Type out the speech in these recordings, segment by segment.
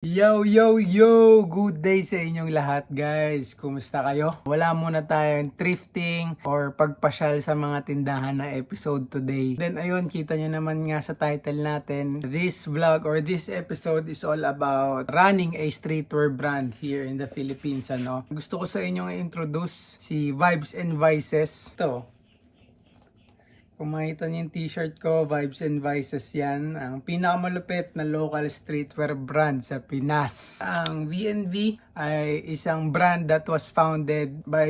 Yo, yo, yo! Good day sa inyong lahat, guys. Kumusta kayo? Wala muna tayong thrifting or pagpasyal sa mga tindahan na episode today. Then ayun, kita nyo naman nga sa title natin. This vlog or this episode is all about running a streetwear brand here in the Philippines. Gusto ko sa inyong i-introduce si Vibes and Vices. Ito. Kung makita niyo yung t-shirt ko, Vibes and Vices yan. Ang pinakamalupit na local streetwear brand sa Pinas. Ang VNV ay isang brand that was founded by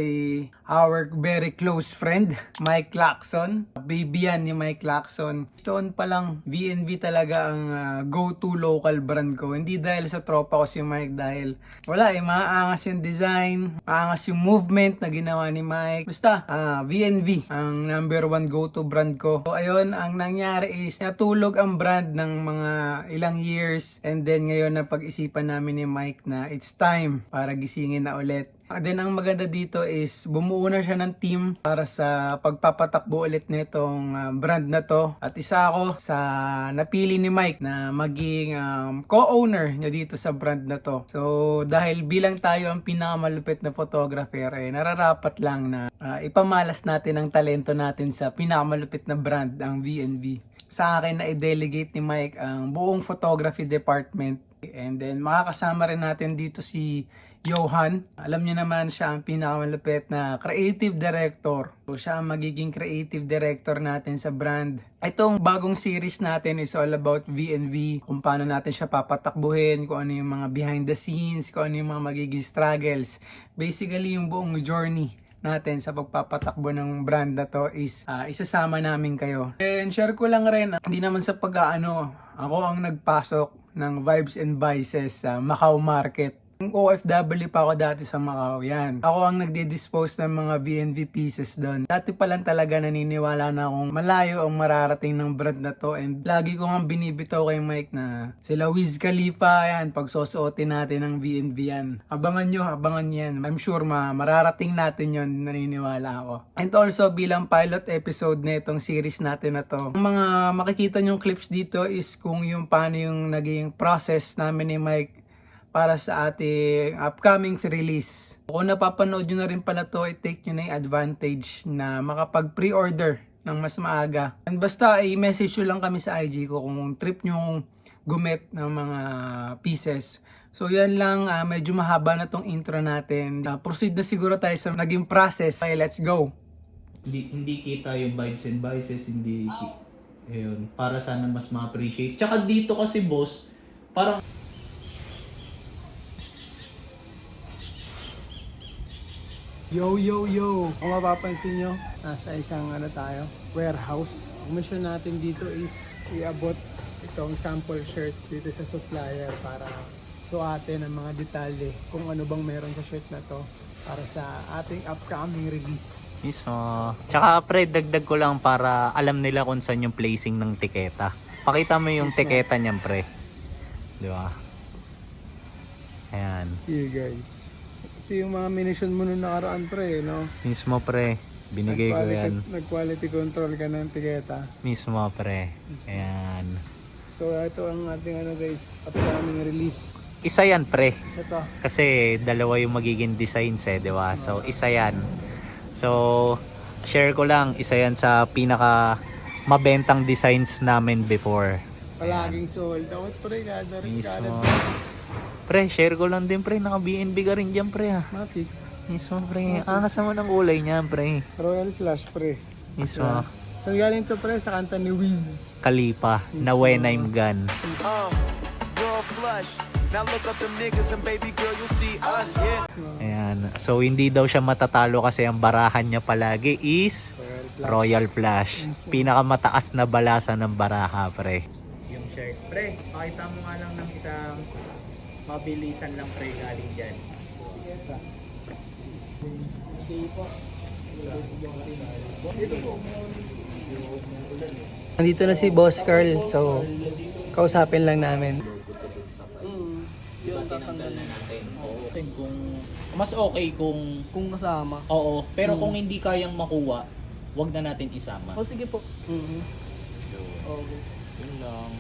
our very close friend, Mike Lacson. Baby yan ni Mike Lacson. Stone pa lang, VNV talaga ang go-to local brand ko. Hindi dahil sa tropa ko si Mike, dahil wala maangas yung design, maangas yung movement na ginawa ni Mike. Basta, VNV ang number one go-to brand ko. So, ayun, ang nangyari is natulog ang brand ng mga ilang years, and then ngayon napag-isipan namin ni Mike na it's time para gisingin na ulit. Then ang maganda dito is bumuo na siya ng team para sa pagpapatakbo ulit nitong brand na to. At isa ako sa napili ni Mike na maging co-owner niya dito sa brand na to. So dahil bilang tayo ang pinakamalupit na photographer, nararapat lang na ipamalas natin ang talento natin sa pinakamalupit na brand, ang VNV. Sa akin na i-delegate ni Mike ang buong photography department. And then makakasama rin natin dito si Johan. Alam niyo naman, siya ang pinakamalupit na creative director. So siya ang magiging creative director natin sa brand. Itong bagong series natin is all about VNV, kung paano natin siya papatakbuhin, kung ano yung mga behind the scenes, kung ano yung mga magiging struggles. Basically yung buong journey natin sa pagpapatakbo ng brand na to is isasama namin kayo. And share ko lang rin, hindi naman sa ako ang nagpasok ng Vibes and Vices sa Macau Market. OFW pa ako dati sa Macau, yan. Ako ang nagdi-dispose ng mga BNV pieces doon. Dati pa lang talaga naniniwala na akong malayo ang mararating ng brand na to, and lagi ko nga binibitaw kay Mike na sila Wiz Khalifa, yan, pagsusuotin natin ng BNV yan. Abangan nyo yan. I'm sure mararating natin yon, naniniwala ako. And also, bilang pilot episode na itong series natin na to, ang mga makikita nyong clips dito is kung yung paano yung naging process namin ni Mike para sa ating upcoming release. Kung napapanood nyo na rin pala to, i-take nyo na yung advantage na makapag-pre-order ng mas maaga. And basta i-message nyo lang kami sa IG ko kung trip nyo gumit ng mga pieces. So yan lang, medyo mahaba na tong intro natin. Proceed na siguro tayo sa naging process. Okay, let's go! Hindi kita yung Vibes and Vices, ayun, para sana mas ma-appreciate. Tsaka dito kasi boss, parang Yo, yo, yo! Kung mapapansin nyo, nasa isang warehouse. Ang mission natin dito is iabot itong sample shirt dito sa supplier para suatin ang mga detalye kung ano bang meron sa shirt na to para sa ating upcoming release. mismo. Tsaka pre, dagdag ko lang para alam nila kung saan yung placing ng tiketa. Pakita mo yung tiketa niyan pre. Di ba? Ayan. Here guys. Ito yung mga minison mo nung nakaraan pre, no? Mismo pre. Binigay ko yan. Nag-quality control ka ng tiketa. Mismo pre. Ayan. So ito ang ating guys, upcoming release. Isa yan pre. Isa to. Kasi dalawa yung magiging designs di ba? So isa yan. So share ko lang, isa yan sa pinaka mabentang designs namin before. Palaging sold out pre, kada rin. Mismo. Pre, share ko lang din pre, naka BNB ka rin dyan pre ha. Matik. Mismo pre, angas naman ang kulay niya pre. Royal Flash pre. Mismo. Saan galing to pre? Sa kanta ni Wiz Khalifa, na When I'm Gone. Royal Flush. Now look up them niggas and baby girl, you'll see us, yeah. Ayan. So hindi daw siya matatalo kasi ang barahan niya palagi is Royal Flash. Pinakamataas na balasa ng baraha pre. Yung shirt pre, pakita mo nga lang ng isang mabilisan lang pre galing dyan. Nandito na si Boss Carl, so kausapin lang namin. Yun, tatanggalin natin. Oo. Kung mas okay kung kasama. oo, pero kung hindi kayang makuha, wag na natin isama. O sige po. Yun. Okay. Yun lang.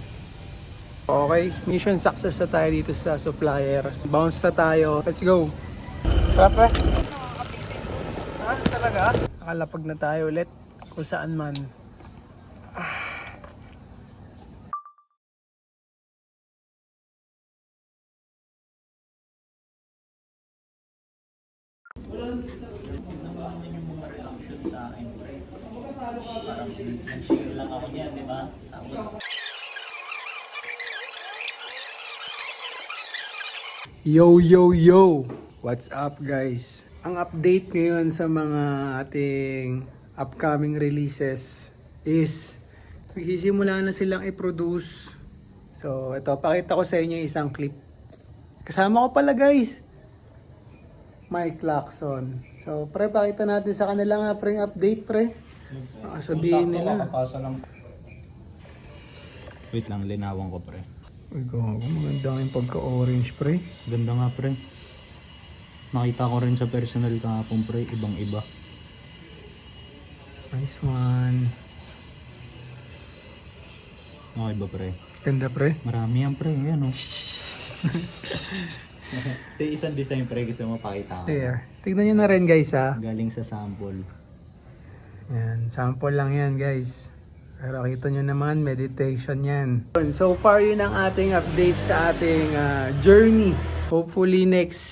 Okay, mission success na tayo dito sa supplier. Bounce na tayo. Let's go. Papa. Talaga? Nakalapag na tayo ulit. Kung saan man. Share lang ako niyan, di ba? Tapos Yo, yo, yo! What's up guys? Ang update ngayon sa mga ating upcoming releases is magsisimula na silang i-produce. So, ito, pakita ko sa inyo isang clip. Kasama ko pala guys, Mike Lacson. So, pre, pakita natin sa kanila nga pre, yung update pre. Sabihin nila. wait lang, linawan ko pre. Uy, gago, maganda yung pagka-orange pre. Ganda nga pre. Nakita ko rin sa personal kahapon pre, ibang iba. Nice one. Okay ba pre? Ganda pre. Marami yan pre, yan o. Isang design pre, gusto mo pakita ko. There. Tignan nyo na rin guys ha. Galing sa sample. Yan, sample lang yan guys. Pero kita nyo naman, meditation yan. So far yun ang ating update sa ating journey. Hopefully next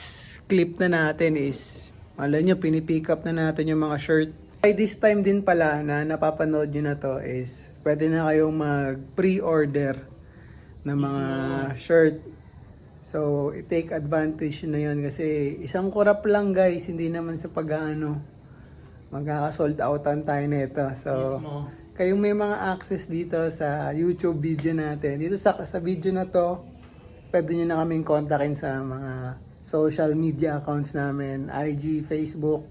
clip na natin is, alam nyo, pinipick up na natin yung mga shirt. By this time din pala na napapanood nyo na to is, pwede na kayong mag pre-order ng mga shirt. So, i-take advantage na yun kasi isang kurap lang guys, hindi naman sa pag-ano, magkaka-sold outan tayo nito. So, kayong may mga access dito sa YouTube video natin. Dito sa video na to, pwede nyo na kaming kontakin sa mga social media accounts namin. IG, Facebook,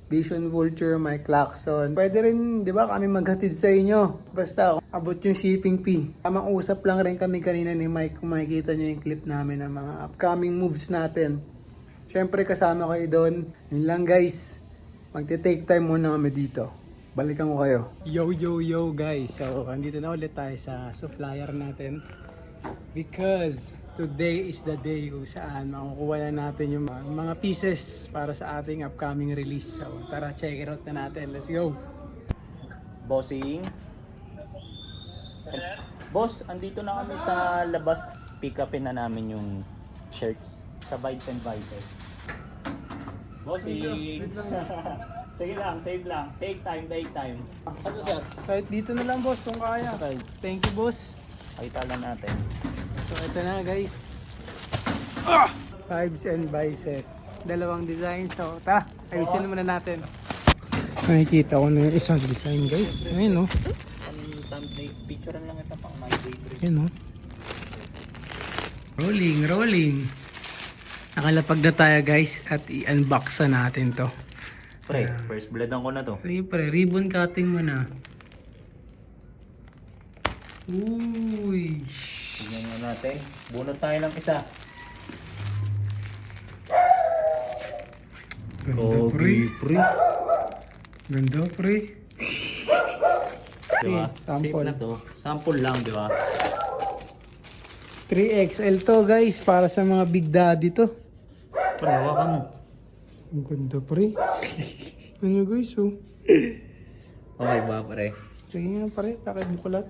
Vision Vulture, Mike Lacson. Pwede rin, di ba, kami maghatid sa inyo. Basta, abot yung shipping fee. Tamang usap lang rin kami kanina ni Mike kung makikita nyo yung clip namin ng mga upcoming moves natin. Syempre, kasama kayo doon. Yun lang guys. Magte-take time muna kami dito. Balikan ko kayo. Yo, yo, yo guys. So, andito na ulit tayo sa supplier natin. Because today is the day kung saan makukuha na natin yung mga pieces para sa ating upcoming release. So, tara, check it out na natin. Let's go. Bossing. Boss, andito na kami sa labas. Pick upin na namin yung shirts sa Vibes and Vices. Bossing. Sige lang, save lang. Take time, take time. Ano siya? Kahit dito na lang boss kung kaya. Thank you boss. Pakita lang natin. So, ito na guys. Vibes and Vices. Dalawang design. So, ayusin muna natin. Nakikita ko na yung isang design guys. Ayun no. Picture lang ito pang my favorite. Ayun no. Rolling, rolling. Nakalapag na tayo guys at i-unbox na natin to. Pre, first bloodan ko na to. Sige pre, ribbon cutting mo na. Uy. Tingnan nga natin. Bunot tayo ng isa. Ganda pre. Pre. Ganda pre. Diba? Sample. Safe na to. Sample lang, diba? 3XL to guys, para sa mga big daddy to. Pre, hawakan mo. Ang ganda pre. Ano guys oh. Okay ba, pre? Sige nga pre, pakibukulat.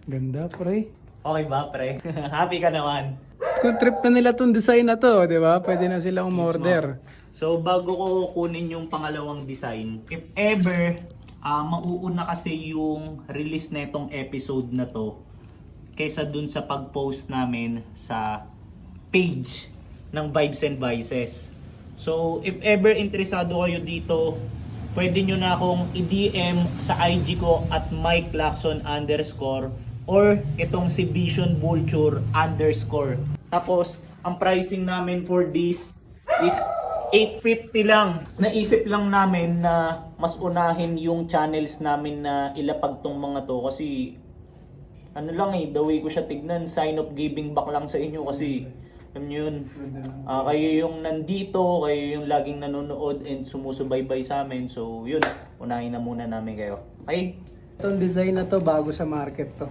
Ganda pre. Okay ba, pre? Happy ka naman. Kung trip na nila tong design na to, di ba? Pwede na silang umorder. So, bago ko kunin yung pangalawang design, if ever, mauuna kasi yung release na itong episode na to kaysa dun sa pag-post namin sa page ng Vibes and Vices. So, if ever interesado kayo dito, pwede nyo na akong i-DM sa IG ko at Mike Lacson _ or itong si Vision Vulture _ Tapos, ang pricing namin for this is 850 lang. Naisip lang namin na mas unahin yung channels namin na ilapag tong mga to kasi ano lang the way ko siya tignan, sign of giving back lang sa inyo kasi alam nyo yun, kayo yung nandito, kayo yung laging nanonood and sumusubaybay sa amin. So yun, unahin na muna namin kayo. Okay? Itong design na to, bago sa market to.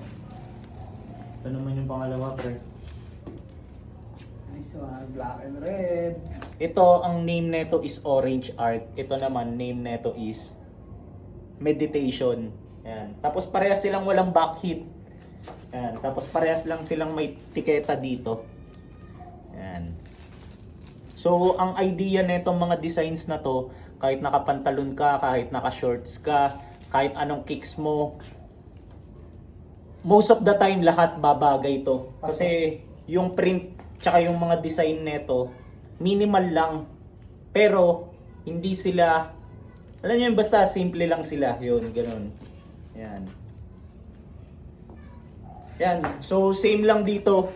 Ito naman yung pangalawa, pre. Nice one, black and red. Ito, ang name nito is Orange Art. Ito naman, name nito is Meditation. Yan. Tapos parehas silang walang backheat. Yan. Tapos parehas lang silang may tiketa dito. Yan. So, ang idea nitong mga designs na to, kahit nakapantalon ka, kahit naka-shorts ka, kahit anong kicks mo, most of the time lahat babagay to. Kasi yung print tsaka yung mga design nito, minimal lang. Pero hindi sila, alam niyo yun, basta simple lang sila. Yun, ganun. Yan. Yan. So same lang dito.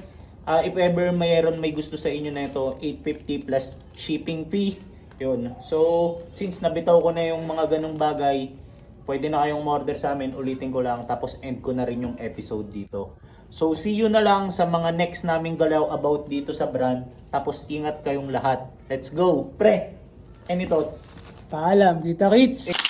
If ever may gusto sa inyo na ito, 850 plus shipping fee. Yun. So since nabitaw ko na yung mga ganung bagay, pwede na kayong order sa amin. Ulitin ko lang, tapos end ko na rin yung episode dito. So see you na lang sa mga next naming galaw about dito sa brand. Tapos ingat kayong lahat. Let's go! Pre, any thoughts? Paalam, Tita Kits!